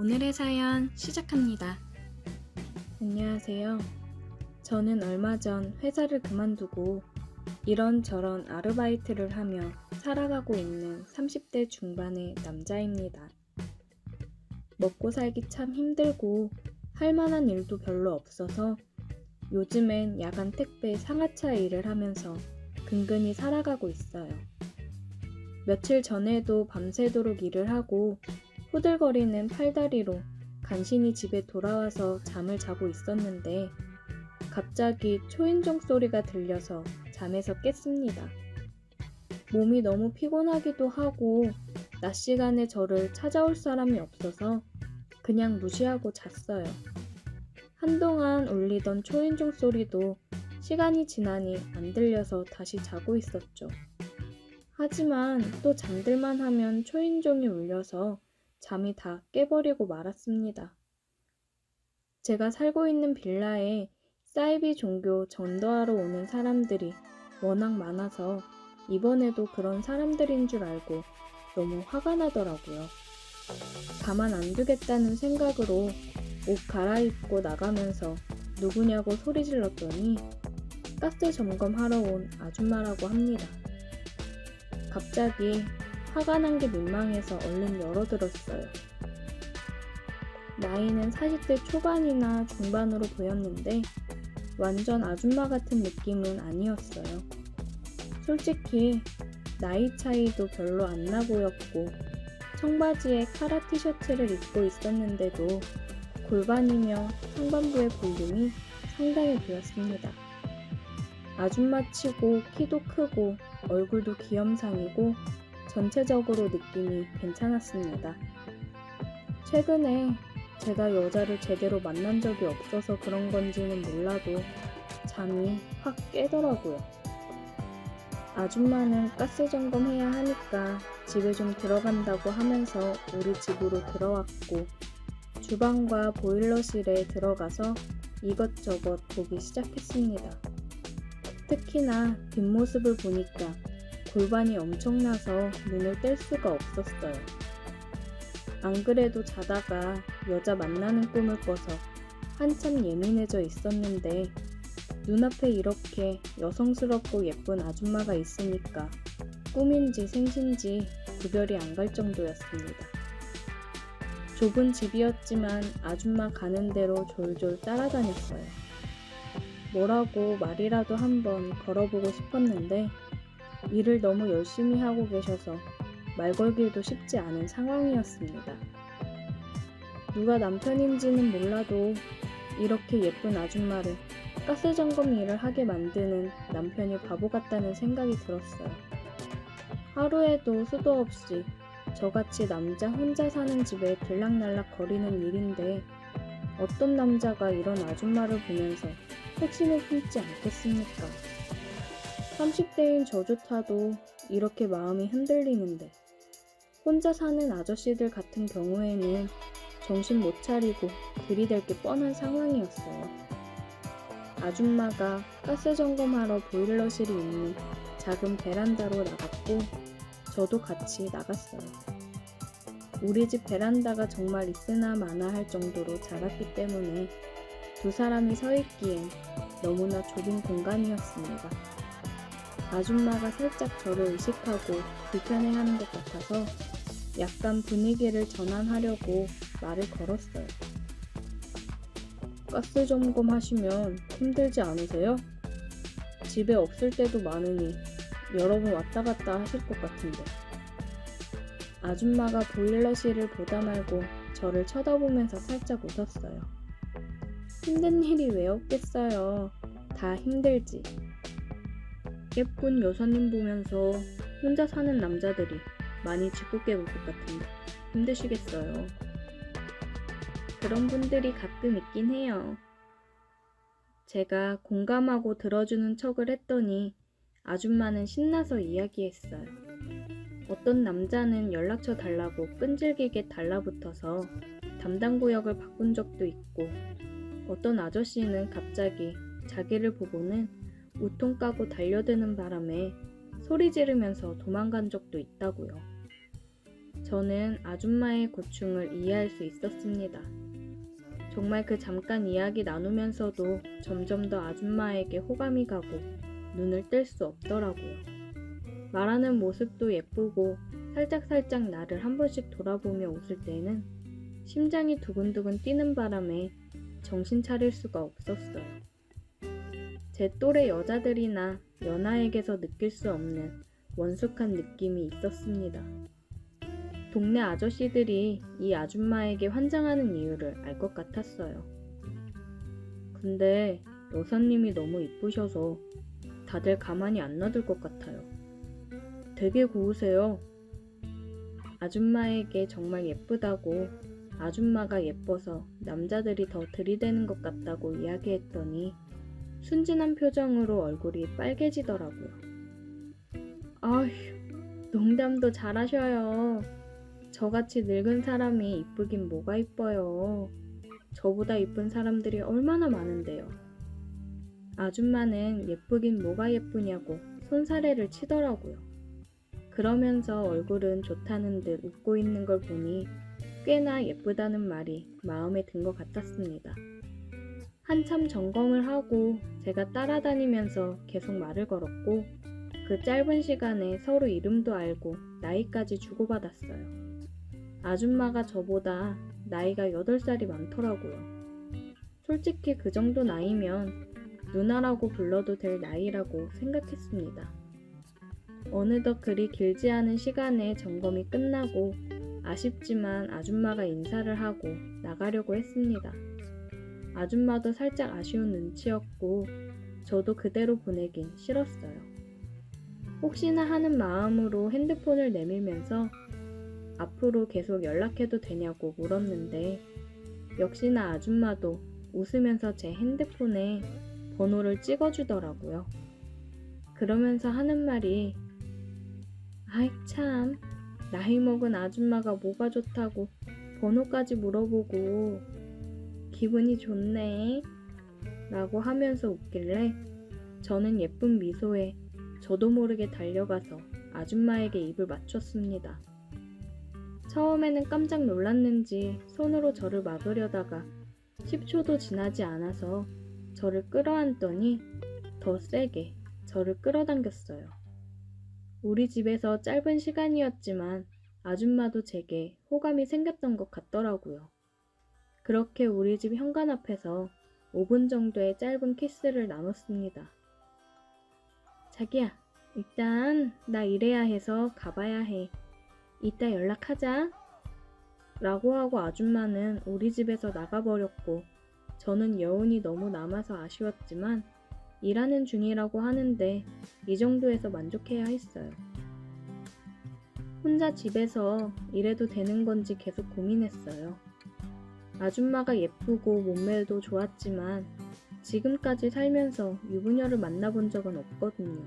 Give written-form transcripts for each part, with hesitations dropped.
오늘의 사연 시작합니다. 안녕하세요. 저는 얼마 전 회사를 그만두고 이런저런 아르바이트를 하며 살아가고 있는 30대 중반의 남자입니다. 먹고 살기 참 힘들고 할 만한 일도 별로 없어서 요즘엔 야간 택배 상하차 일을 하면서 근근히 살아가고 있어요. 며칠 전에도 밤새도록 일을 하고 후들거리는 팔다리로 간신히 집에 돌아와서 잠을 자고 있었는데 갑자기 초인종 소리가 들려서 잠에서 깼습니다. 몸이 너무 피곤하기도 하고 낮 시간에 저를 찾아올 사람이 없어서 그냥 무시하고 잤어요. 한동안 울리던 초인종 소리도 시간이 지나니 안 들려서 다시 자고 있었죠. 하지만 또 잠들만 하면 초인종이 울려서 잠이 다 깨버리고 말았습니다. 제가 살고 있는 빌라에 사이비 종교 전도하러 오는 사람들이 워낙 많아서 이번에도 그런 사람들인 줄 알고 너무 화가 나더라고요. 가만 안 두겠다는 생각으로 옷 갈아입고 나가면서 누구냐고 소리 질렀더니 가스 점검하러 온 아줌마라고 합니다. 갑자기 화가 난 게 민망해서 얼른 열어들었어요. 나이는 40대 초반이나 중반으로 보였는데 완전 아줌마 같은 느낌은 아니었어요. 솔직히 나이 차이도 별로 안 나 보였고 청바지에 카라 티셔츠를 입고 있었는데도 골반이며 상반부의 볼륨이 상당히 보였습니다. 아줌마치고 키도 크고 얼굴도 귀염상이고 전체적으로 느낌이 괜찮았습니다. 최근에 제가 여자를 제대로 만난 적이 없어서 그런 건지는 몰라도 잠이 확 깨더라고요. 아줌마는 가스 점검해야 하니까 집에 좀 들어간다고 하면서 우리 집으로 들어왔고 주방과 보일러실에 들어가서 이것저것 보기 시작했습니다. 특히나 뒷모습을 보니까 골반이 엄청나서 눈을 뗄 수가 없었어요. 안 그래도 자다가 여자 만나는 꿈을 꿔서 한참 예민해져 있었는데 눈앞에 이렇게 여성스럽고 예쁜 아줌마가 있으니까 꿈인지 생신지 구별이 안 갈 정도였습니다. 좁은 집이었지만 아줌마 가는 대로 졸졸 따라다녔어요. 뭐라고 말이라도 한번 걸어보고 싶었는데 일을 너무 열심히 하고 계셔서 말 걸기도 쉽지 않은 상황이었습니다. 누가 남편인지는 몰라도 이렇게 예쁜 아줌마를 가스 점검 일을 하게 만드는 남편이 바보 같다는 생각이 들었어요. 하루에도 수도 없이 저같이 남자 혼자 사는 집에 들락날락 거리는 일인데 어떤 남자가 이런 아줌마를 보면서 핵심을 품지 않겠습니까? 30대인 저조차도 이렇게 마음이 흔들리는데 혼자 사는 아저씨들 같은 경우에는 정신 못 차리고 들이댈 게 뻔한 상황이었어요. 아줌마가 가스 점검하러 보일러실이 있는 작은 베란다로 나갔고 저도 같이 나갔어요. 우리 집 베란다가 정말 있으나 마나 할 정도로 작았기 때문에 두 사람이 서 있기엔 너무나 좁은 공간이었습니다. 아줌마가 살짝 저를 의식하고 불편해하는 것 같아서 약간 분위기를 전환하려고 말을 걸었어요. 가스 점검하시면 힘들지 않으세요? 집에 없을 때도 많으니 여러 번 왔다 갔다 하실 것 같은데. 아줌마가 보일러실을 보다 말고 저를 쳐다보면서 살짝 웃었어요. 힘든 일이 왜 없겠어요. 다 힘들지. 예쁜 여사님 보면서 혼자 사는 남자들이 많이 짓궂게 볼 것 같은데 힘드시겠어요. 그런 분들이 가끔 있긴 해요. 제가 공감하고 들어주는 척을 했더니 아줌마는 신나서 이야기했어요. 어떤 남자는 연락처 달라고 끈질기게 달라붙어서 담당 구역을 바꾼 적도 있고 어떤 아저씨는 갑자기 자기를 보고는 우통 까고 달려드는 바람에 소리 지르면서 도망간 적도 있다고요. 저는 아줌마의 고충을 이해할 수 있었습니다. 정말 그 잠깐 이야기 나누면서도 점점 더 아줌마에게 호감이 가고 눈을 뗄 수 없더라고요. 말하는 모습도 예쁘고 살짝살짝 나를 한 번씩 돌아보며 웃을 때는 심장이 두근두근 뛰는 바람에 정신 차릴 수가 없었어요. 제 또래 여자들이나 연하에게서 느낄 수 없는 원숙한 느낌이 있었습니다. 동네 아저씨들이 이 아줌마에게 환장하는 이유를 알 것 같았어요. 근데 여사님이 너무 이쁘셔서 다들 가만히 안 놔둘 것 같아요. 되게 고우세요. 아줌마에게 정말 예쁘다고 아줌마가 예뻐서 남자들이 더 들이대는 것 같다고 이야기했더니 순진한 표정으로 얼굴이 빨개지더라고요. 아휴, 농담도 잘하셔요. 저같이 늙은 사람이 이쁘긴 뭐가 이뻐요. 저보다 이쁜 사람들이 얼마나 많은데요. 아줌마는 예쁘긴 뭐가 예쁘냐고 손사래를 치더라고요. 그러면서 얼굴은 좋다는 듯 웃고 있는 걸 보니 꽤나 예쁘다는 말이 마음에 든 것 같았습니다. 한참 점검을 하고 제가 따라다니면서 계속 말을 걸었고 그 짧은 시간에 서로 이름도 알고 나이까지 주고받았어요. 아줌마가 저보다 나이가 8살이 많더라고요. 솔직히 그 정도 나이면 누나라고 불러도 될 나이라고 생각했습니다. 어느덧 그리 길지 않은 시간에 점검이 끝나고 아쉽지만 아줌마가 인사를 하고 나가려고 했습니다. 아줌마도 살짝 아쉬운 눈치였고 저도 그대로 보내긴 싫었어요. 혹시나 하는 마음으로 핸드폰을 내밀면서 앞으로 계속 연락해도 되냐고 물었는데 역시나 아줌마도 웃으면서 제 핸드폰에 번호를 찍어주더라고요. 그러면서 하는 말이 아이 참 나이 먹은 아줌마가 뭐가 좋다고 번호까지 물어보고 기분이 좋네 라고 하면서 웃길래 저는 예쁜 미소에 저도 모르게 달려가서 아줌마에게 입을 맞췄습니다. 처음에는 깜짝 놀랐는지 손으로 저를 막으려다가 10초도 지나지 않아서 저를 끌어안더니 더 세게 저를 끌어당겼어요. 우리 집에서 짧은 시간이었지만 아줌마도 제게 호감이 생겼던 것 같더라고요. 그렇게 우리 집 현관 앞에서 5분 정도의 짧은 키스를 나눴습니다. 자기야, 일단 나 일해야 해서 가봐야 해. 이따 연락하자. 라고 하고 아줌마는 우리 집에서 나가버렸고 저는 여운이 너무 남아서 아쉬웠지만 일하는 중이라고 하는데 이 정도에서 만족해야 했어요. 혼자 집에서 일해도 되는 건지 계속 고민했어요. 아줌마가 예쁘고 몸매도 좋았지만 지금까지 살면서 유부녀를 만나본 적은 없거든요.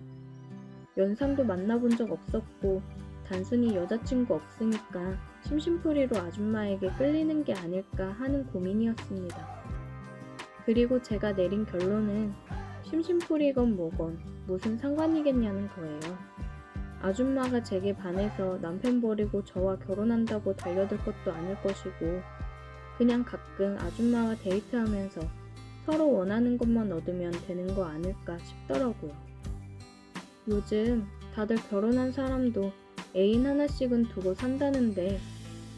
연상도 만나본 적 없었고 단순히 여자친구 없으니까 심심풀이로 아줌마에게 끌리는 게 아닐까 하는 고민이었습니다. 그리고 제가 내린 결론은 심심풀이건 뭐건 무슨 상관이겠냐는 거예요. 아줌마가 제게 반해서 남편 버리고 저와 결혼한다고 달려들 것도 아닐 것이고 그냥 가끔 아줌마와 데이트하면서 서로 원하는 것만 얻으면 되는 거 아닐까 싶더라고요. 요즘 다들 결혼한 사람도 애인 하나씩은 두고 산다는데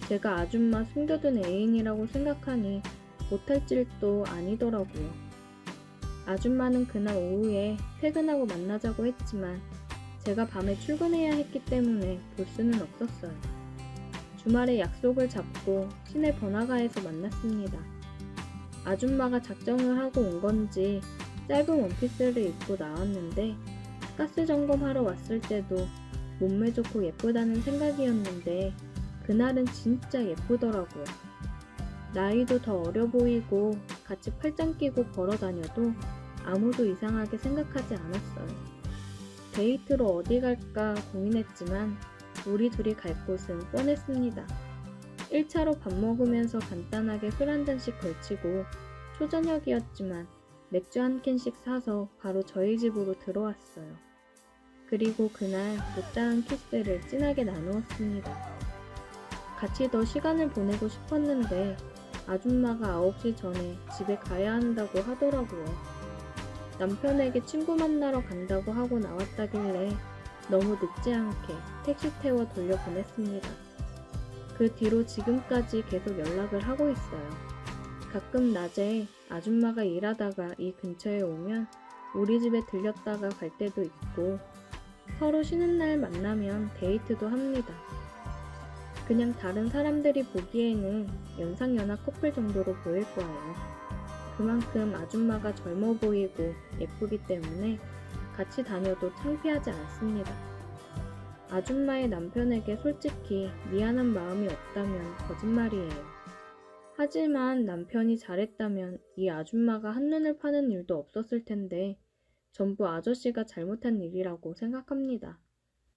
제가 아줌마 숨겨둔 애인이라고 생각하니 못할 질도 아니더라고요. 아줌마는 그날 오후에 퇴근하고 만나자고 했지만 제가 밤에 출근해야 했기 때문에 볼 수는 없었어요. 주말에 약속을 잡고 시내 번화가에서 만났습니다. 아줌마가 작정을 하고 온 건지 짧은 원피스를 입고 나왔는데 가스 점검하러 왔을 때도 몸매 좋고 예쁘다는 생각이었는데 그날은 진짜 예쁘더라고요. 나이도 더 어려 보이고 같이 팔짱 끼고 걸어 다녀도 아무도 이상하게 생각하지 않았어요. 데이트로 어디 갈까 고민했지만 우리 둘이 갈 곳은 뻔했습니다. 1차로 밥 먹으면서 간단하게 술 한 잔씩 걸치고 초저녁이었지만 맥주 한 캔씩 사서 바로 저희 집으로 들어왔어요. 그리고 그날 못다한 키스를 진하게 나누었습니다. 같이 더 시간을 보내고 싶었는데 아줌마가 9시 전에 집에 가야 한다고 하더라고요. 남편에게 친구 만나러 간다고 하고 나왔다길래 너무 늦지 않게 택시 태워 돌려보냈습니다. 그 뒤로 지금까지 계속 연락을 하고 있어요. 가끔 낮에 아줌마가 일하다가 이 근처에 오면 우리 집에 들렸다가 갈 때도 있고 서로 쉬는 날 만나면 데이트도 합니다. 그냥 다른 사람들이 보기에는 연상연하 커플 정도로 보일 거예요. 그만큼 아줌마가 젊어 보이고 예쁘기 때문에 같이 다녀도 창피하지 않습니다. 아줌마의 남편에게 솔직히 미안한 마음이 없다면 거짓말이에요. 하지만 남편이 잘했다면 이 아줌마가 한눈을 파는 일도 없었을 텐데 전부 아저씨가 잘못한 일이라고 생각합니다.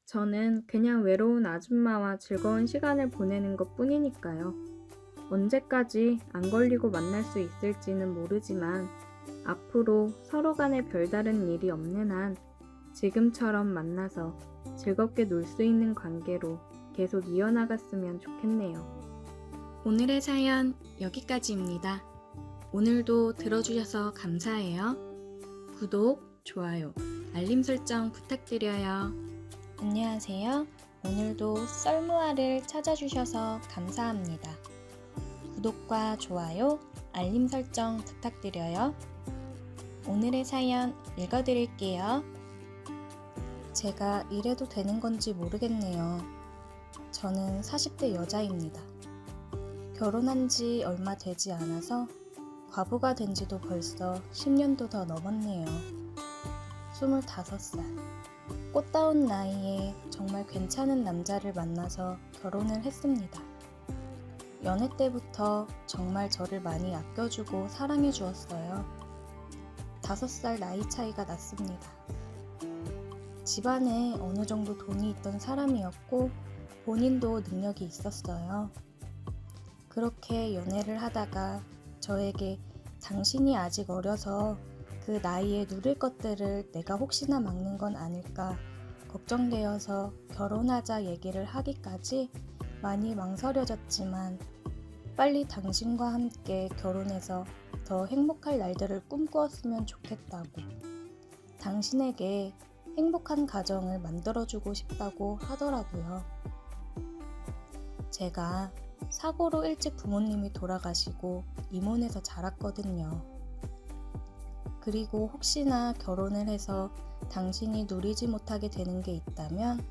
저는 그냥 외로운 아줌마와 즐거운 시간을 보내는 것 뿐이니까요. 언제까지 안 걸리고 만날 수 있을지는 모르지만 앞으로 서로 간에 별다른 일이 없는 한 지금처럼 만나서 즐겁게 놀 수 있는 관계로 계속 이어나갔으면 좋겠네요. 오늘의 사연 여기까지입니다. 오늘도 들어주셔서 감사해요. 구독, 좋아요, 알림 설정 부탁드려요. 안녕하세요. 오늘도 썰무화를 찾아주셔서 감사합니다. 구독과 좋아요, 알림 설정 부탁드려요. 오늘의 사연 읽어드릴게요. 제가 이래도 되는 건지 모르겠네요. 저는 40대 여자입니다. 결혼한 지 얼마 되지 않아서 과부가 된 지도 벌써 10년도 더 넘었네요. 25살. 꽃다운 나이에 정말 괜찮은 남자를 만나서 결혼을 했습니다. 연애 때부터 정말 저를 많이 아껴주고 사랑해 주었어요. 5살 나이 차이가 났습니다. 집안에 어느 정도 돈이 있던 사람이었고 본인도 능력이 있었어요. 그렇게 연애를 하다가 저에게 당신이 아직 어려서 그 나이에 누릴 것들을 내가 혹시나 막는 건 아닐까 걱정되어서 결혼하자 얘기를 하기까지 많이 망설여졌지만 빨리 당신과 함께 결혼해서 더 행복할 날들을 꿈꾸었으면 좋겠다고 당신에게 행복한 가정을 만들어주고 싶다고 하더라고요. 제가 사고로 일찍 부모님이 돌아가시고 이모네서 자랐거든요. 그리고 혹시나 결혼을 해서 당신이 누리지 못하게 되는 게 있다면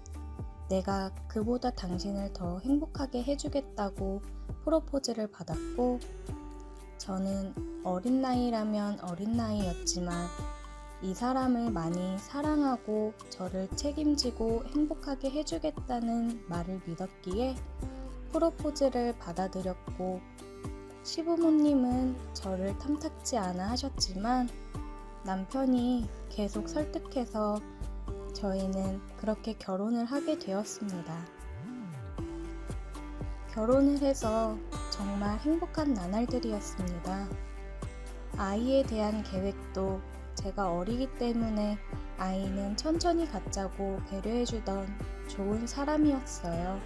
내가 그보다 당신을 더 행복하게 해주겠다고 프로포즈를 받았고 저는 어린 나이라면 어린 나이였지만 이 사람을 많이 사랑하고 저를 책임지고 행복하게 해주겠다는 말을 믿었기에 프로포즈를 받아들였고 시부모님은 저를 탐탁지 않아 하셨지만 남편이 계속 설득해서 저희는 그렇게 결혼을 하게 되었습니다. 결혼을 해서 정말 행복한 나날들이었습니다. 아이에 대한 계획도 제가 어리기 때문에 아이는 천천히 갖자고 배려해주던 좋은 사람이었어요.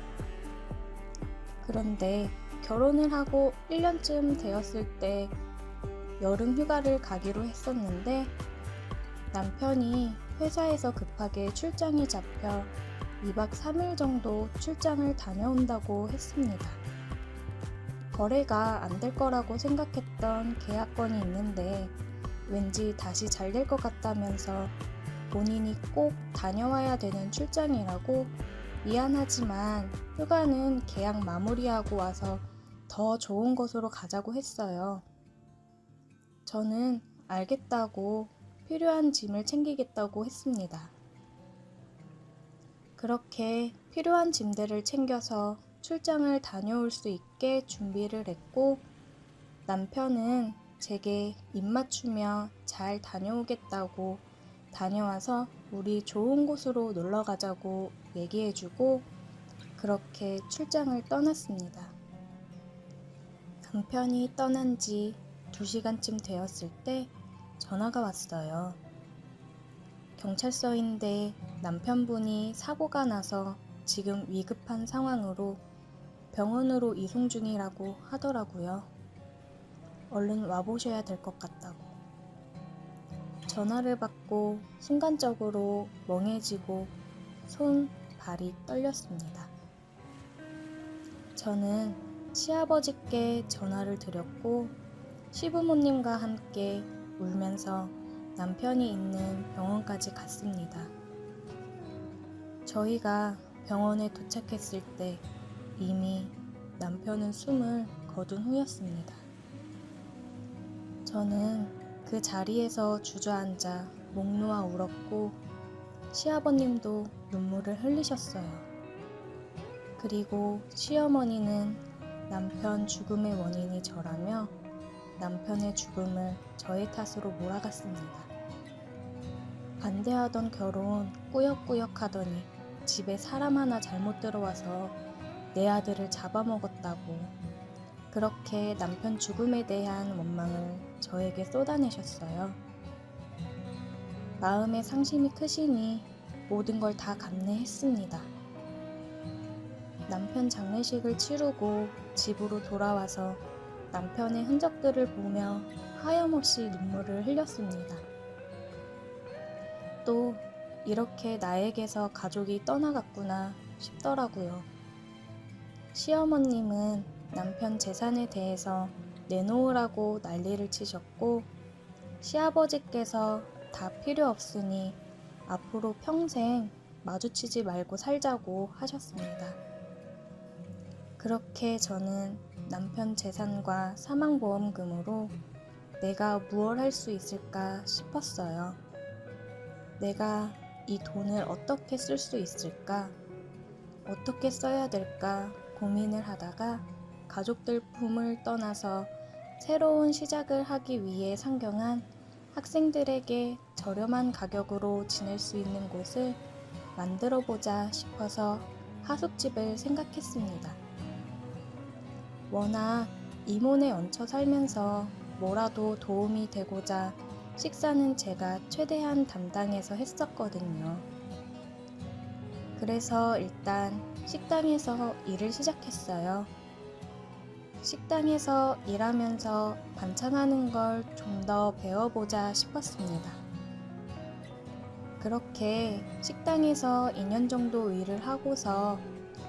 그런데 결혼을 하고 1년쯤 되었을 때 여름 휴가를 가기로 했었는데 남편이 회사에서 급하게 출장이 잡혀 2박 3일 정도 출장을 다녀온다고 했습니다. 거래가 안 될 거라고 생각했던 계약건이 있는데 왠지 다시 잘 될 것 같다면서 본인이 꼭 다녀와야 되는 출장이라고 미안하지만 휴가는 계약 마무리하고 와서 더 좋은 곳으로 가자고 했어요. 저는 알겠다고 필요한 짐을 챙기겠다고 했습니다. 그렇게 필요한 짐들을 챙겨서 출장을 다녀올 수 있게 준비를 했고 남편은 제게 입맞추며 잘 다녀오겠다고 다녀와서 우리 좋은 곳으로 놀러 가자고 얘기해주고 그렇게 출장을 떠났습니다. 남편이 떠난 지 2시간쯤 되었을 때 전화가 왔어요. 경찰서인데 남편분이 사고가 나서 지금 위급한 상황으로 병원으로 이송 중이라고 하더라고요. 얼른 와보셔야 될 것 같다고. 전화를 받고 순간적으로 멍해지고 손, 발이 떨렸습니다. 저는 시아버지께 전화를 드렸고 시부모님과 함께 울면서 남편이 있는 병원까지 갔습니다. 저희가 병원에 도착했을 때 이미 남편은 숨을 거둔 후였습니다. 저는 그 자리에서 주저앉아 목 놓아 울었고 시아버님도 눈물을 흘리셨어요. 그리고 시어머니는 남편 죽음의 원인이 저라며 남편의 죽음을 저의 탓으로 몰아갔습니다. 반대하던 결혼 꾸역꾸역 하더니 집에 사람 하나 잘못 들어와서 내 아들을 잡아먹었다고 그렇게 남편 죽음에 대한 원망을 저에게 쏟아내셨어요. 마음의 상심이 크시니 모든 걸 다 감내했습니다. 남편 장례식을 치르고 집으로 돌아와서 남편의 흔적들을 보며 하염없이 눈물을 흘렸습니다. 또 이렇게 나에게서 가족이 떠나갔구나 싶더라고요. 시어머님은 남편 재산에 대해서 내놓으라고 난리를 치셨고 시아버지께서 다 필요 없으니 앞으로 평생 마주치지 말고 살자고 하셨습니다. 그렇게 저는 남편 재산과 사망보험금으로 내가 무얼 할 수 있을까 싶었어요. 내가 이 돈을 어떻게 쓸 수 있을까? 어떻게 써야 될까 고민을 하다가 가족들 품을 떠나서 새로운 시작을 하기 위해 상경한 학생들에게 저렴한 가격으로 지낼 수 있는 곳을 만들어보자 싶어서 하숙집을 생각했습니다. 워낙 이몬에 얹혀 살면서 뭐라도 도움이 되고자 식사는 제가 최대한 담당해서 했었거든요. 그래서 일단 식당에서 일을 시작했어요. 식당에서 일하면서 반찬하는 걸 좀 더 배워보자 싶었습니다. 그렇게 식당에서 2년 정도 일을 하고서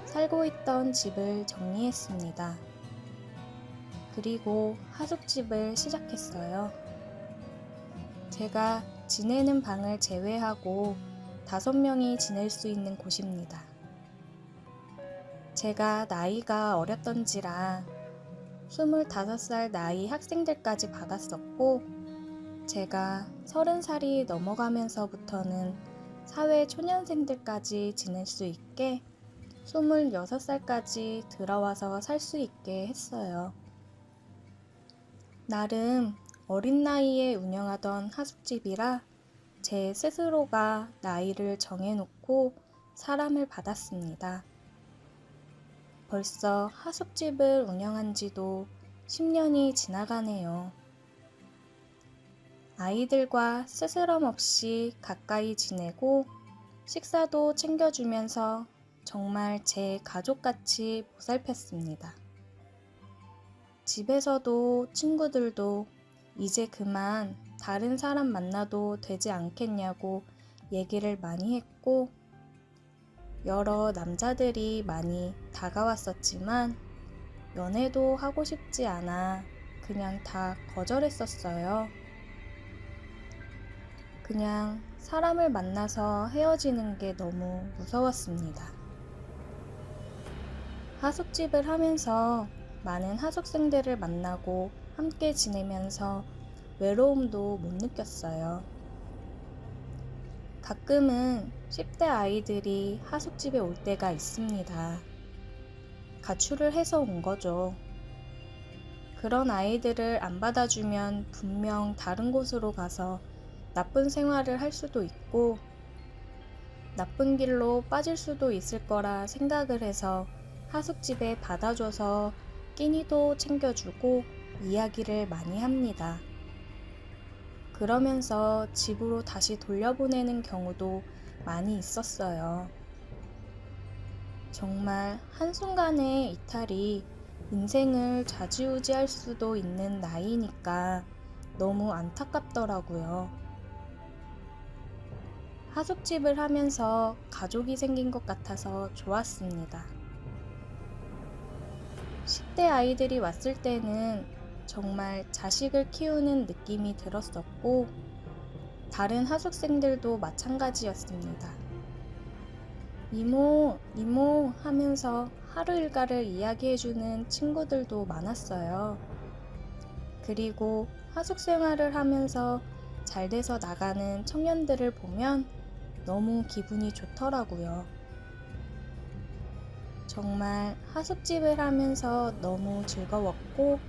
살고 있던 집을 정리했습니다. 그리고 하숙집을 시작했어요. 제가 지내는 방을 제외하고 5명이 지낼 수 있는 곳입니다. 제가 나이가 어렸던지라 25살 나이 학생들까지 받았었고 제가 30살이 넘어가면서부터는 사회 초년생들까지 지낼 수 있게 26살까지 들어와서 살 수 있게 했어요. 나름 어린 나이에 운영하던 하숙집이라 제 스스로가 나이를 정해놓고 사람을 받았습니다. 벌써 하숙집을 운영한 지도 10년이 지나가네요. 아이들과 스스럼 없이 가까이 지내고 식사도 챙겨주면서 정말 제 가족같이 보살폈습니다. 집에서도 친구들도 이제 그만 다른 사람 만나도 되지 않겠냐고 얘기를 많이 했고 여러 남자들이 많이 다가왔었지만 연애도 하고 싶지 않아 그냥 다 거절했었어요. 그냥 사람을 만나서 헤어지는 게 너무 무서웠습니다. 하숙집을 하면서 많은 하숙생들을 만나고 함께 지내면서 외로움도 못 느꼈어요. 가끔은 10대 아이들이 하숙집에 올 때가 있습니다. 가출을 해서 온 거죠. 그런 아이들을 안 받아주면 분명 다른 곳으로 가서 나쁜 생활을 할 수도 있고 나쁜 길로 빠질 수도 있을 거라 생각을 해서 하숙집에 받아줘서 끼니도 챙겨주고 이야기를 많이 합니다. 그러면서 집으로 다시 돌려보내는 경우도 많이 있었어요. 정말 한순간의 이탈이 인생을 좌지우지할 수도 있는 나이니까 너무 안타깝더라고요. 하숙집을 하면서 가족이 생긴 것 같아서 좋았습니다. 10대 아이들이 왔을 때는 정말 자식을 키우는 느낌이 들었었고, 다른 하숙생들도 마찬가지였습니다. 이모, 이모 하면서 하루 일과를 이야기해주는 친구들도 많았어요. 그리고 하숙 생활을 하면서 잘 돼서 나가는 청년들을 보면 너무 기분이 좋더라고요. 정말 하숙집을 하면서 너무 즐거웠고,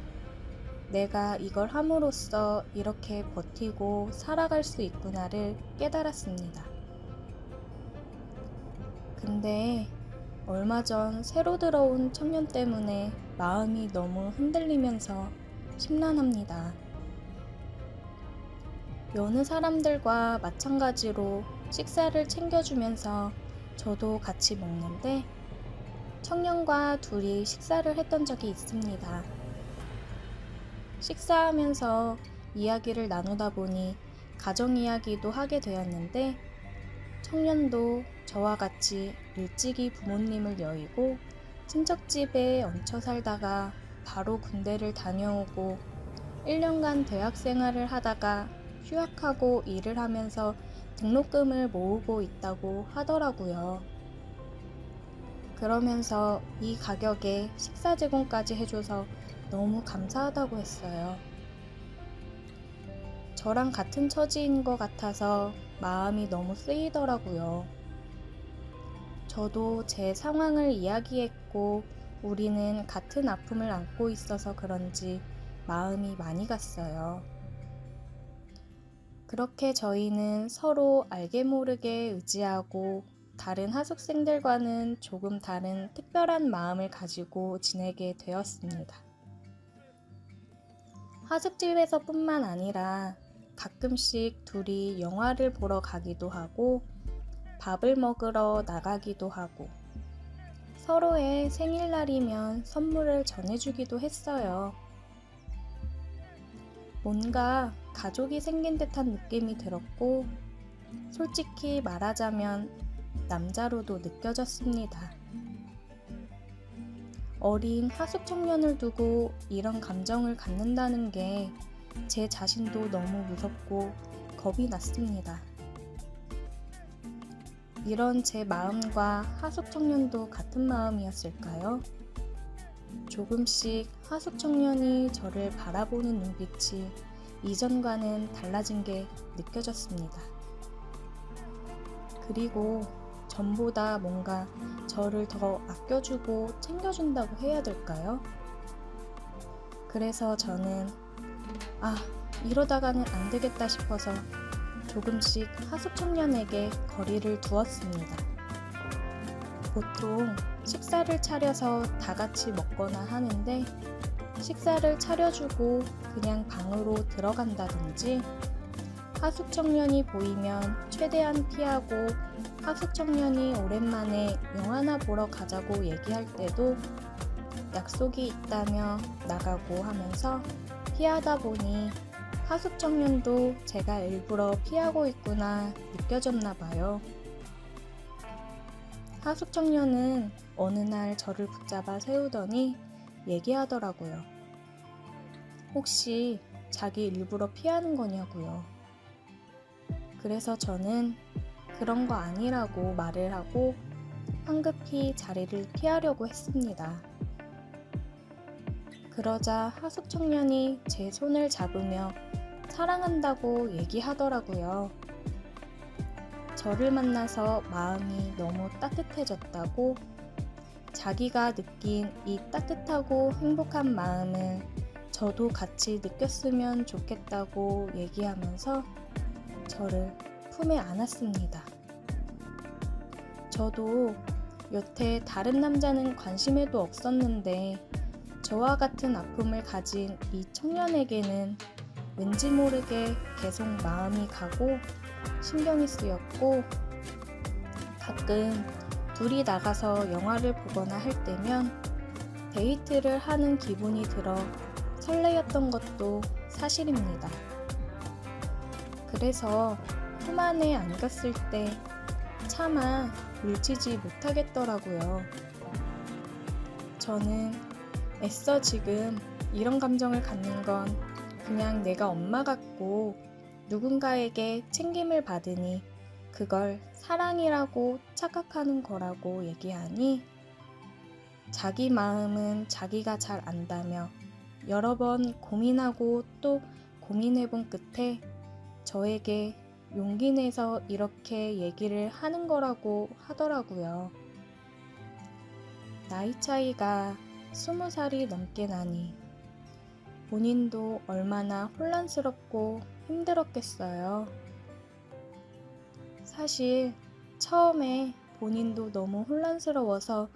내가 이걸 함으로써 이렇게 버티고 살아갈 수 있구나를 깨달았습니다. 근데 얼마 전 새로 들어온 청년 때문에 마음이 너무 흔들리면서 심란합니다. 여느 사람들과 마찬가지로 식사를 챙겨주면서 저도 같이 먹는데 청년과 둘이 식사를 했던 적이 있습니다. 식사하면서 이야기를 나누다 보니 가정 이야기도 하게 되었는데 청년도 저와 같이 일찍이 부모님을 여의고 친척집에 얹혀 살다가 바로 군대를 다녀오고 1년간 대학 생활을 하다가 휴학하고 일을 하면서 등록금을 모으고 있다고 하더라고요. 그러면서 이 가격에 식사 제공까지 해줘서 너무 감사하다고 했어요. 저랑 같은 처지인 것 같아서 마음이 너무 쓰이더라고요. 저도 제 상황을 이야기했고 우리는 같은 아픔을 안고 있어서 그런지 마음이 많이 갔어요. 그렇게 저희는 서로 알게 모르게 의지하고 다른 하숙생들과는 조금 다른 특별한 마음을 가지고 지내게 되었습니다. 하숙집에서뿐만 아니라 가끔씩 둘이 영화를 보러 가기도 하고 밥을 먹으러 나가기도 하고 서로의 생일날이면 선물을 전해주기도 했어요. 뭔가 가족이 생긴 듯한 느낌이 들었고 솔직히 말하자면 남자로도 느껴졌습니다. 어린 하숙 청년을 두고 이런 감정을 갖는다는 게 제 자신도 너무 무섭고 겁이 났습니다. 이런 제 마음과 하숙 청년도 같은 마음이었을까요? 조금씩 하숙 청년이 저를 바라보는 눈빛이 이전과는 달라진 게 느껴졌습니다. 그리고 전보다 뭔가 저를 더 아껴주고 챙겨준다고 해야 될까요? 그래서 저는 이러다가는 안 되겠다 싶어서 조금씩 하숙 청년에게 거리를 두었습니다. 보통 식사를 차려서 다 같이 먹거나 하는데 식사를 차려주고 그냥 방으로 들어간다든지 하숙 청년이 보이면 최대한 피하고 하숙 청년이 오랜만에 영화나 보러 가자고 얘기할 때도 약속이 있다며 나가고 하면서 피하다 보니 하숙 청년도 제가 일부러 피하고 있구나 느껴졌나 봐요. 하숙 청년은 어느 날 저를 붙잡아 세우더니 얘기하더라고요. 혹시 자기 일부러 피하는 거냐고요. 그래서 저는 그런 거 아니라고 말을 하고 황급히 자리를 피하려고 했습니다. 그러자 하숙 청년이 제 손을 잡으며 사랑한다고 얘기하더라고요. 저를 만나서 마음이 너무 따뜻해졌다고, 자기가 느낀 이 따뜻하고 행복한 마음을 저도 같이 느꼈으면 좋겠다고 얘기하면서 저를 품에 안았습니다. 저도 여태 다른 남자는 관심에도 없었는데 저와 같은 아픔을 가진 이 청년에게는 왠지 모르게 계속 마음이 가고 신경이 쓰였고 가끔 둘이 나가서 영화를 보거나 할 때면 데이트를 하는 기분이 들어 설레였던 것도 사실입니다. 그래서 품 안에 안겼을 때 차마 밀치지 못하겠더라고요. 저는 애써 지금 이런 감정을 갖는 건 그냥 내가 엄마 같고 누군가에게 챙김을 받으니 그걸 사랑이라고 착각하는 거라고 얘기하니 자기 마음은 자기가 잘 안다며 여러 번 고민하고 또 고민해본 끝에 저에게 용기 내서 이렇게 얘기를 하는 거라고 하더라고요. 나이 차이가 20살이 넘게 나니 본인도 얼마나 혼란스럽고 힘들었겠어요. 사실 처음에 본인도 너무 혼란스러워서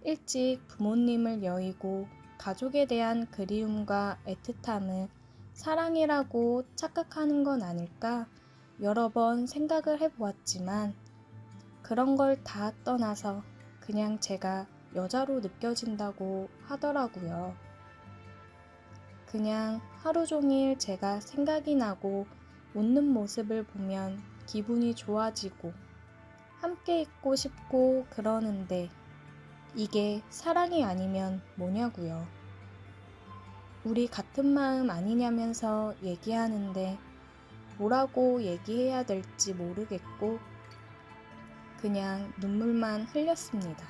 일찍 부모님을 여의고 가족에 대한 그리움과 애틋함을 사랑이라고 착각하는 건 아닐까 여러 번 생각을 해보았지만 그런 걸 다 떠나서 그냥 제가 여자로 느껴진다고 하더라고요. 그냥 하루 종일 제가 생각이 나고 웃는 모습을 보면 기분이 좋아지고 함께 있고 싶고 그러는데 이게 사랑이 아니면 뭐냐고요. 우리 같은 마음 아니냐면서 얘기하는데 뭐라고 얘기해야 될지 모르겠고 그냥 눈물만 흘렸습니다.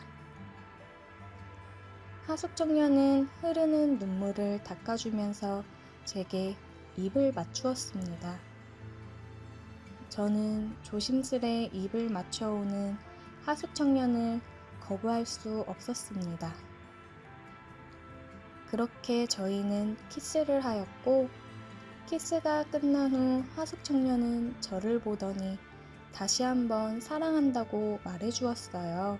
하숙청년은 흐르는 눈물을 닦아주면서 제게 입을 맞추었습니다. 저는 조심스레 입을 맞춰오는 하숙청년을 거부할 수 없었습니다. 그렇게 저희는 키스를 하였고 키스가 끝난 후 하숙청년은 저를 보더니 다시 한번 사랑한다고 말해주었어요.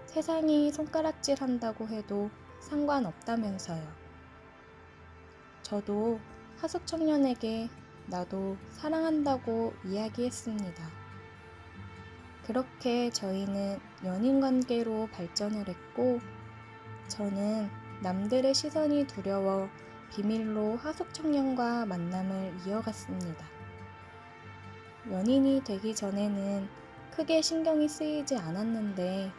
세상이 손가락질 한다고 해도 상관없다면서요. 저도 하숙청년에게 나도 사랑한다고 이야기했습니다. 그렇게 저희는 연인관계로 발전을 했고 저는 남들의 시선이 두려워 비밀로 하숙청년과 만남을 이어갔습니다. 연인이 되기 전에는 크게 신경이 쓰이지 않았는데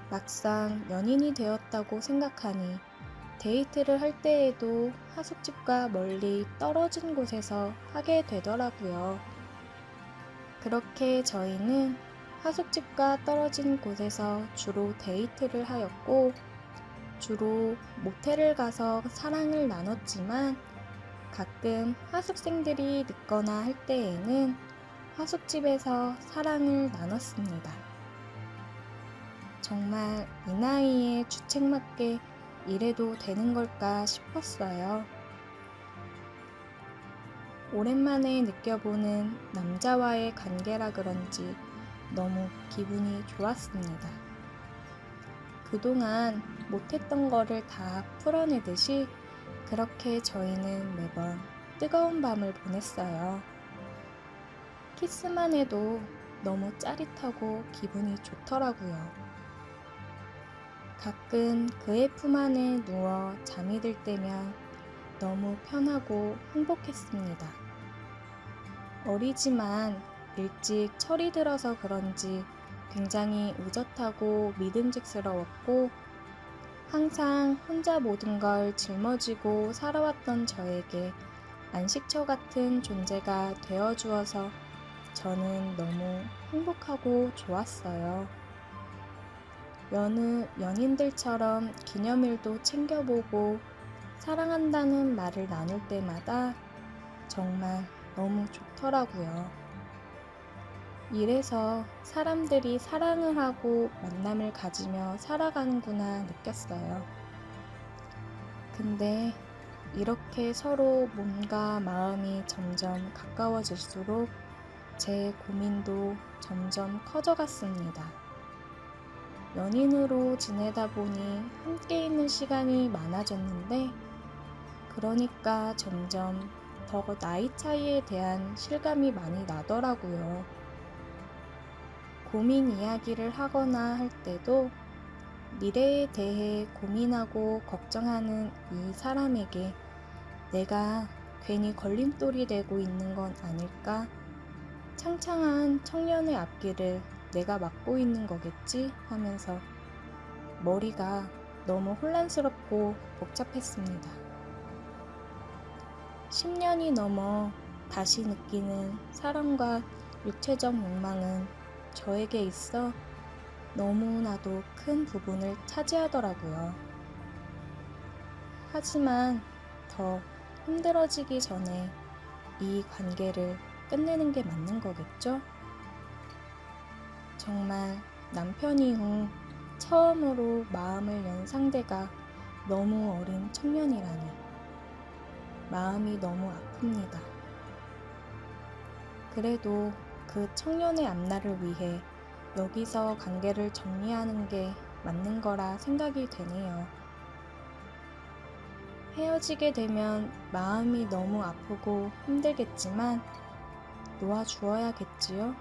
막상 연인이 되었다고 생각하니 데이트를 할 때에도 하숙집과 멀리 떨어진 곳에서 하게 되더라고요. 그렇게 저희는 하숙집과 떨어진 곳에서 주로 데이트를 하였고 주로 모텔을 가서 사랑을 나눴지만 가끔 하숙생들이 늦거나 할 때에는 하숙집에서 사랑을 나눴습니다. 정말 이 나이에 주책맞게 이래도 되는 걸까 싶었어요. 오랜만에 느껴보는 남자와의 관계라 그런지 너무 기분이 좋았습니다. 그동안 못했던 거를 다 풀어내듯이 그렇게 저희는 매번 뜨거운 밤을 보냈어요. 키스만 해도 너무 짜릿하고 기분이 좋더라고요. 가끔 그의 품 안에 누워 잠이 들 때면 너무 편하고 행복했습니다. 어리지만 일찍 철이 들어서 그런지 굉장히 우젓하고 믿음직스러웠고 항상 혼자 모든 걸 짊어지고 살아왔던 저에게 안식처 같은 존재가 되어주어서 저는 너무 행복하고 좋았어요. 여느 연인들처럼 기념일도 챙겨보고 사랑한다는 말을 나눌 때마다 정말 너무 좋더라고요. 이래서 사람들이 사랑을 하고 만남을 가지며 살아가는구나 느꼈어요. 근데 이렇게 서로 몸과 마음이 점점 가까워질수록 제 고민도 점점 커져갔습니다. 연인으로 지내다 보니 함께 있는 시간이 많아졌는데 그러니까 점점 더 나이 차이에 대한 실감이 많이 나더라고요. 고민 이야기를 하거나 할 때도 미래에 대해 고민하고 걱정하는 이 사람에게 내가 괜히 걸림돌이 되고 있는 건 아닐까? 창창한 청년의 앞길을 내가 막고 있는 거겠지? 하면서 머리가 너무 혼란스럽고 복잡했습니다. 10년이 넘어 다시 느끼는 사랑과 육체적 욕망은 저에게 있어 너무나도 큰 부분을 차지하더라고요. 하지만 더 힘들어지기 전에 이 관계를 끝내는 게 맞는 거겠죠? 정말 남편 이후 처음으로 마음을 연 상대가 너무 어린 청년이라니 마음이 너무 아픕니다. 그래도 그 청년의 앞날을 위해 여기서 관계를 정리하는 게 맞는 거라 생각이 되네요. 헤어지게 되면 마음이 너무 아프고 힘들겠지만 놓아주어야겠지요?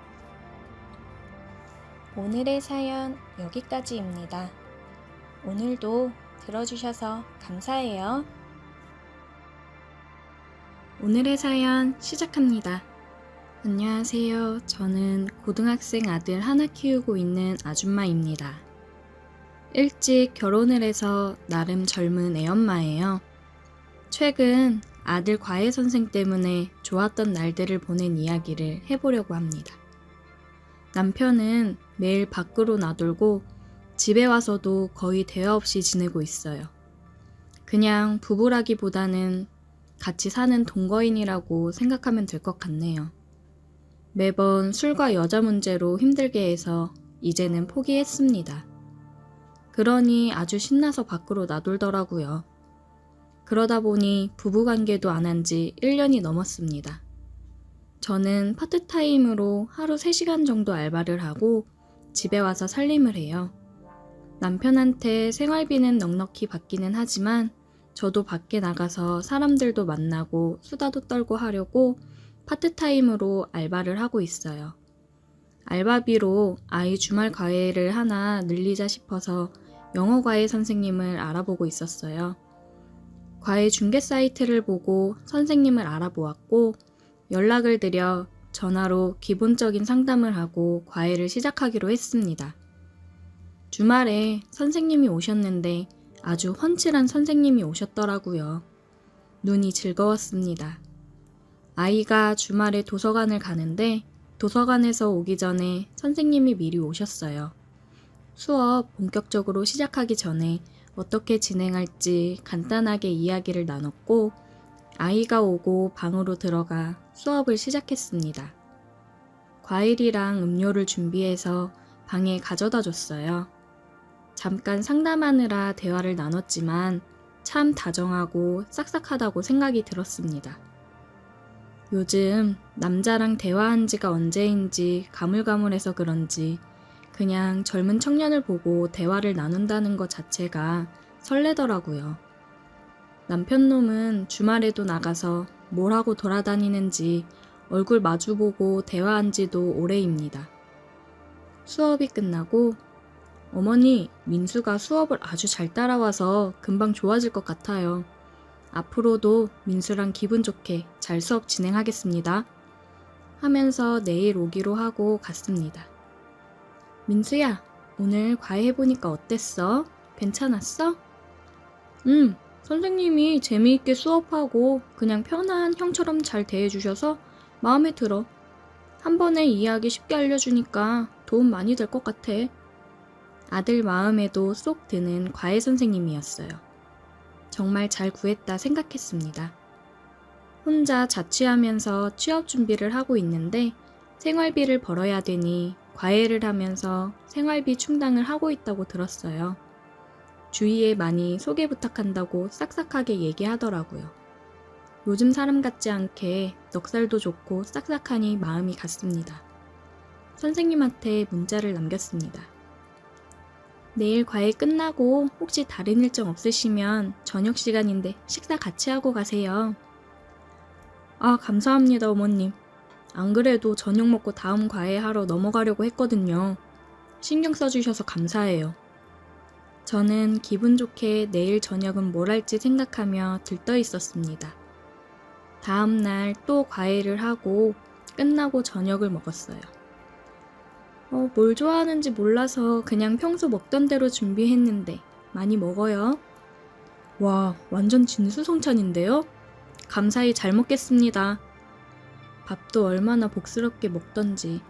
오늘의 사연 여기까지입니다. 오늘도 들어주셔서 감사해요. 오늘의 사연 시작합니다. 안녕하세요. 저는 고등학생 아들 하나 키우고 있는 아줌마입니다. 일찍 결혼을 해서 나름 젊은 애엄마예요. 최근 아들 과외 선생 때문에 좋았던 날들을 보낸 이야기를 해보려고 합니다. 남편은 매일 밖으로 나돌고 집에 와서도 거의 대화 없이 지내고 있어요. 그냥 부부라기보다는 같이 사는 동거인이라고 생각하면 될 것 같네요. 매번 술과 여자 문제로 힘들게 해서 이제는 포기했습니다. 그러니 아주 신나서 밖으로 나돌더라고요. 그러다 보니 부부관계도 안 한 지 1년이 넘었습니다. 저는 파트타임으로 하루 3시간 정도 알바를 하고 집에 와서 살림을 해요. 남편한테 생활비는 넉넉히 받기는 하지만 저도 밖에 나가서 사람들도 만나고 수다도 떨고 하려고 파트타임으로 알바를 하고 있어요. 알바비로 아이 주말 과외를 하나 늘리자 싶어서 영어 과외 선생님을 알아보고 있었어요. 과외 중개 사이트를 보고 선생님을 알아보았고 연락을 드려 전화로 기본적인 상담을 하고 과외를 시작하기로 했습니다. 주말에 선생님이 오셨는데 아주 훤칠한 선생님이 오셨더라고요. 눈이 즐거웠습니다. 아이가 주말에 도서관을 가는데 도서관에서 오기 전에 선생님이 미리 오셨어요. 수업 본격적으로 시작하기 전에 어떻게 진행할지 간단하게 이야기를 나눴고 아이가 오고 방으로 들어가 수업을 시작했습니다. 과일이랑 음료를 준비해서 방에 가져다 줬어요. 잠깐 상담하느라 대화를 나눴지만 참 다정하고 싹싹하다고 생각이 들었습니다. 요즘 남자랑 대화한 지가 언제인지 가물가물해서 그런지 그냥 젊은 청년을 보고 대화를 나눈다는 것 자체가 설레더라고요. 남편 놈은 주말에도 나가서 뭘 하고 돌아다니는지 얼굴 마주보고 대화한 지도 오래입니다. 수업이 끝나고 어머니, 민수가 수업을 아주 잘 따라와서 금방 좋아질 것 같아요. 앞으로도 민수랑 기분 좋게 잘 수업 진행하겠습니다. 하면서 내일 오기로 하고 갔습니다. 민수야, 오늘 과외해보니까 어땠어? 괜찮았어? 선생님이 재미있게 수업하고 그냥 편한 형처럼 잘 대해주셔서 마음에 들어. 한 번에 이해하기 쉽게 알려주니까 도움 많이 될 것 같아. 아들 마음에도 쏙 드는 과외 선생님이었어요. 정말 잘 구했다 생각했습니다. 혼자 자취하면서 취업 준비를 하고 있는데 생활비를 벌어야 되니 과외를 하면서 생활비 충당을 하고 있다고 들었어요. 주위에 많이 소개 부탁한다고 싹싹하게 얘기하더라고요. 요즘 사람 같지 않게 넉살도 좋고 싹싹하니 마음이 갔습니다. 선생님한테 문자를 남겼습니다. 내일 과외 끝나고 혹시 다른 일정 없으시면 저녁 시간인데 식사 같이 하고 가세요. 아, 감사합니다, 어머님. 안 그래도 저녁 먹고 다음 과외 하러 넘어가려고 했거든요. 신경 써주셔서 감사해요. 저는 기분 좋게 내일 저녁은 뭘 할지 생각하며 들떠 있었습니다. 다음 날 또 과외를 하고 끝나고 저녁을 먹었어요. 뭘 좋아하는지 몰라서 그냥 평소 먹던 대로 준비했는데 많이 먹어요. 와, 완전 진수성찬인데요? 감사히 잘 먹겠습니다. 밥도 얼마나 복스럽게 먹던지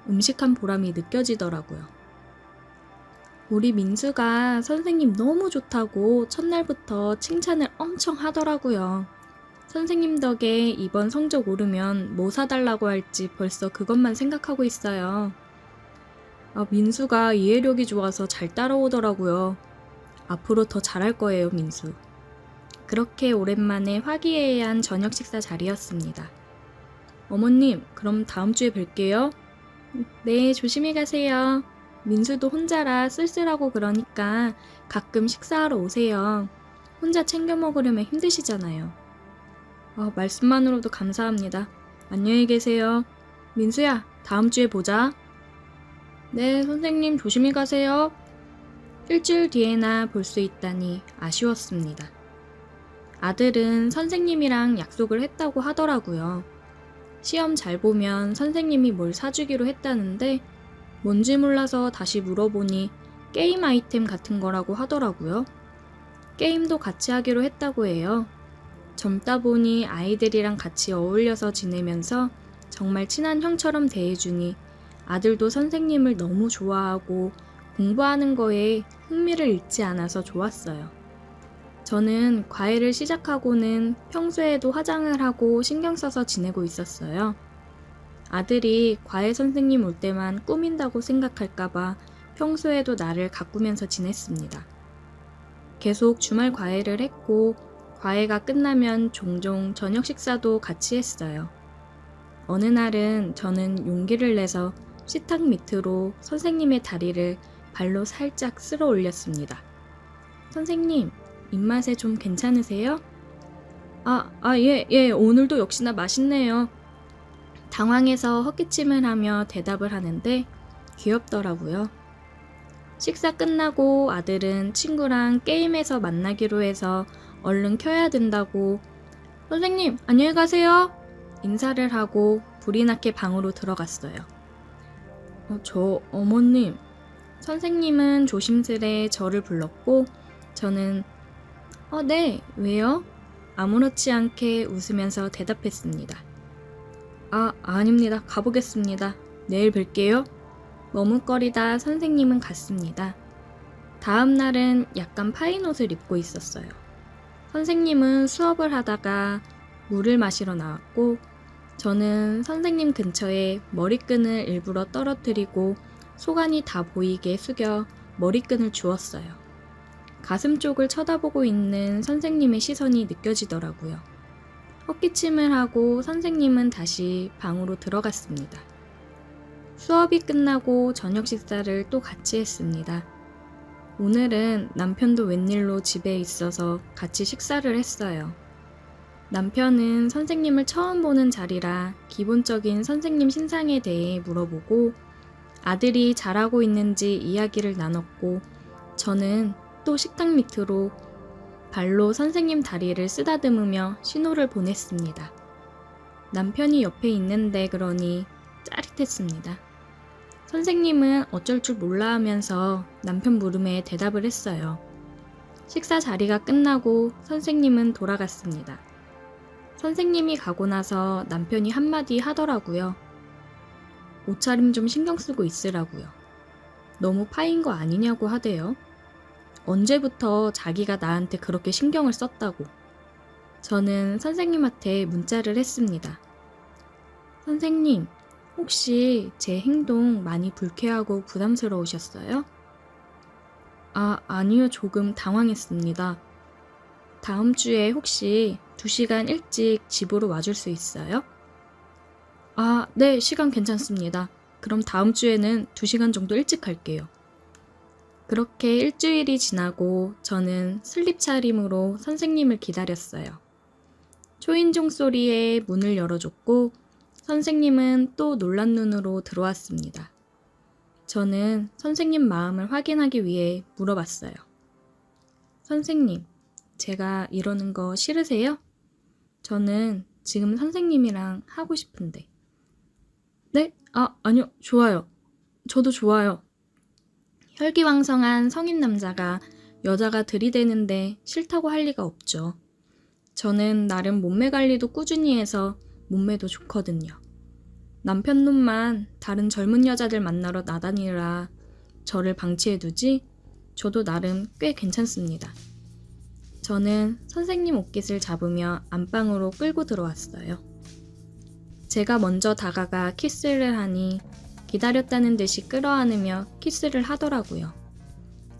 음식한 보람이 느껴지더라고요. 우리 민수가 선생님 너무 좋다고 첫날부터 칭찬을 엄청 하더라고요. 선생님 덕에 이번 성적 오르면 뭐 사달라고 할지 벌써 그것만 생각하고 있어요. 민수가 이해력이 좋아서 잘 따라오더라고요. 앞으로 더 잘할 거예요, 민수. 그렇게 오랜만에 화기애애한 저녁 식사 자리였습니다. 어머님, 그럼 다음 주에 뵐게요. 네, 조심히 가세요. 민수도 혼자라 쓸쓸하고 그러니까 가끔 식사하러 오세요. 혼자 챙겨 먹으려면 힘드시잖아요. 말씀만으로도 감사합니다. 안녕히 계세요. 민수야, 다음 주에 보자. 네, 선생님 조심히 가세요. 일주일 뒤에나 볼 수 있다니 아쉬웠습니다. 아들은 선생님이랑 약속을 했다고 하더라고요. 시험 잘 보면 선생님이 뭘 사주기로 했다는데 뭔지 몰라서 다시 물어보니 게임 아이템 같은 거라고 하더라고요. 게임도 같이 하기로 했다고 해요. 젊다 보니 아이들이랑 같이 어울려서 지내면서 정말 친한 형처럼 대해주니 아들도 선생님을 너무 좋아하고 공부하는 거에 흥미를 잃지 않아서 좋았어요. 저는 과외를 시작하고는 평소에도 화장을 하고 신경 써서 지내고 있었어요. 아들이 과외 선생님 올 때만 꾸민다고 생각할까봐 평소에도 나를 가꾸면서 지냈습니다. 계속 주말 과외를 했고 과외가 끝나면 종종 저녁 식사도 같이 했어요. 어느 날은 저는 용기를 내서 식탁 밑으로 선생님의 다리를 발로 살짝 쓸어 올렸습니다. 선생님, 입맛에 좀 괜찮으세요? 예, 오늘도 역시나 맛있네요. 당황해서 헛기침을 하며 대답을 하는데 귀엽더라고요. 식사 끝나고 아들은 친구랑 게임에서 만나기로 해서 얼른 켜야 된다고 선생님, 안녕히 가세요. 인사를 하고 불이 나게 방으로 들어갔어요. 어머님. 선생님은 조심스레 저를 불렀고 저는 네, 왜요? 아무렇지 않게 웃으면서 대답했습니다. 아닙니다. 가보겠습니다. 내일 뵐게요. 머뭇거리다 선생님은 갔습니다. 다음 날은 약간 파인 옷을 입고 있었어요. 선생님은 수업을 하다가 물을 마시러 나왔고 저는 선생님 근처에 머리끈을 일부러 떨어뜨리고 소관이 다 보이게 숙여 머리끈을 주웠어요. 가슴 쪽을 쳐다보고 있는 선생님의 시선이 느껴지더라고요. 헛기침을 하고 선생님은 다시 방으로 들어갔습니다. 수업이 끝나고 저녁 식사를 또 같이 했습니다. 오늘은 남편도 웬일로 집에 있어서 같이 식사를 했어요. 남편은 선생님을 처음 보는 자리라 기본적인 선생님 신상에 대해 물어보고 아들이 잘하고 있는지 이야기를 나눴고 저는 또 식탁 밑으로 발로 선생님 다리를 쓰다듬으며 신호를 보냈습니다. 남편이 옆에 있는데 그러니 짜릿했습니다. 선생님은 어쩔 줄 몰라 하면서 남편 물음에 대답을 했어요. 식사 자리가 끝나고 선생님은 돌아갔습니다. 선생님이 가고 나서 남편이 한마디 하더라고요. 옷차림 좀 신경 쓰고 있으라고요. 너무 파인 거 아니냐고 하대요. 언제부터 자기가 나한테 그렇게 신경을 썼다고. 저는 선생님한테 문자를 했습니다. 선생님, 혹시 제 행동 많이 불쾌하고 부담스러우셨어요? 아니요. 조금 당황했습니다. 다음 주에 혹시 2시간 일찍 집으로 와줄 수 있어요? 네, 시간 괜찮습니다. 그럼 다음 주에는 2시간 정도 일찍 갈게요. 그렇게 일주일이 지나고 저는 슬립 차림으로 선생님을 기다렸어요. 초인종 소리에 문을 열어줬고 선생님은 또 놀란 눈으로 들어왔습니다. 저는 선생님 마음을 확인하기 위해 물어봤어요. 선생님, 제가 이러는 거 싫으세요? 저는 지금 선생님이랑 하고 싶은데. 네? 아니요, 좋아요. 저도 좋아요. 혈기왕성한 성인 남자가 여자가 들이대는데 싫다고 할 리가 없죠. 저는 나름 몸매 관리도 꾸준히 해서 몸매도 좋거든요. 남편 놈만 다른 젊은 여자들 만나러 나다니라 저를 방치해두지 저도 나름 꽤 괜찮습니다. 저는 선생님 옷깃을 잡으며 안방으로 끌고 들어왔어요. 제가 먼저 다가가 키스를 하니 기다렸다는 듯이 끌어안으며 키스를 하더라고요.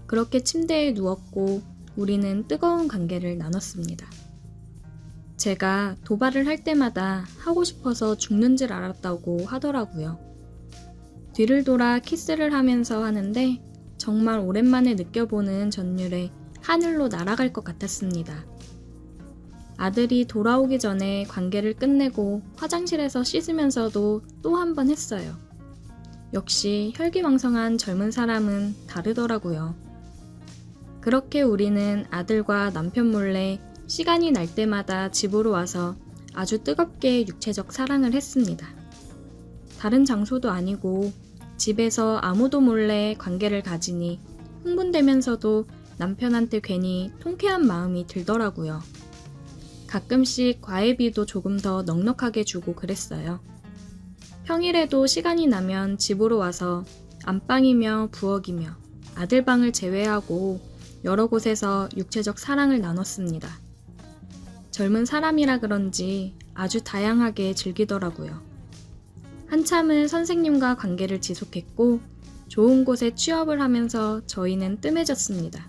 그렇게 침대에 누웠고 우리는 뜨거운 관계를 나눴습니다. 제가 도발을 할 때마다 하고 싶어서 죽는 줄 알았다고 하더라고요. 뒤를 돌아 키스를 하면서 하는데 정말 오랜만에 느껴보는 전율에 하늘로 날아갈 것 같았습니다. 아들이 돌아오기 전에 관계를 끝내고 화장실에서 씻으면서도 또 한 번 했어요. 역시 혈기왕성한 젊은 사람은 다르더라고요. 그렇게 우리는 아들과 남편 몰래 시간이 날 때마다 집으로 와서 아주 뜨겁게 육체적 사랑을 했습니다. 다른 장소도 아니고 집에서 아무도 몰래 관계를 가지니 흥분되면서도 남편한테 괜히 통쾌한 마음이 들더라고요. 가끔씩 과외비도 조금 더 넉넉하게 주고 그랬어요. 평일에도 시간이 나면 집으로 와서 안방이며 부엌이며 아들 방을 제외하고 여러 곳에서 육체적 사랑을 나눴습니다. 젊은 사람이라 그런지 아주 다양하게 즐기더라고요. 한참을 선생님과 관계를 지속했고 좋은 곳에 취업을 하면서 저희는 뜸해졌습니다.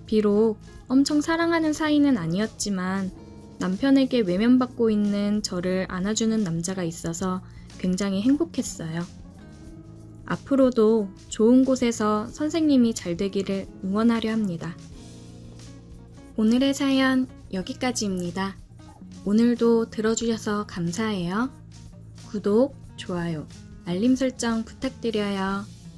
비록 엄청 사랑하는 사이는 아니었지만 남편에게 외면받고 있는 저를 안아주는 남자가 있어서 굉장히 행복했어요. 앞으로도 좋은 곳에서 선생님이 잘 되기를 응원하려 합니다. 오늘의 사연 여기까지입니다. 오늘도 들어주셔서 감사해요. 구독, 좋아요, 알림 설정 부탁드려요.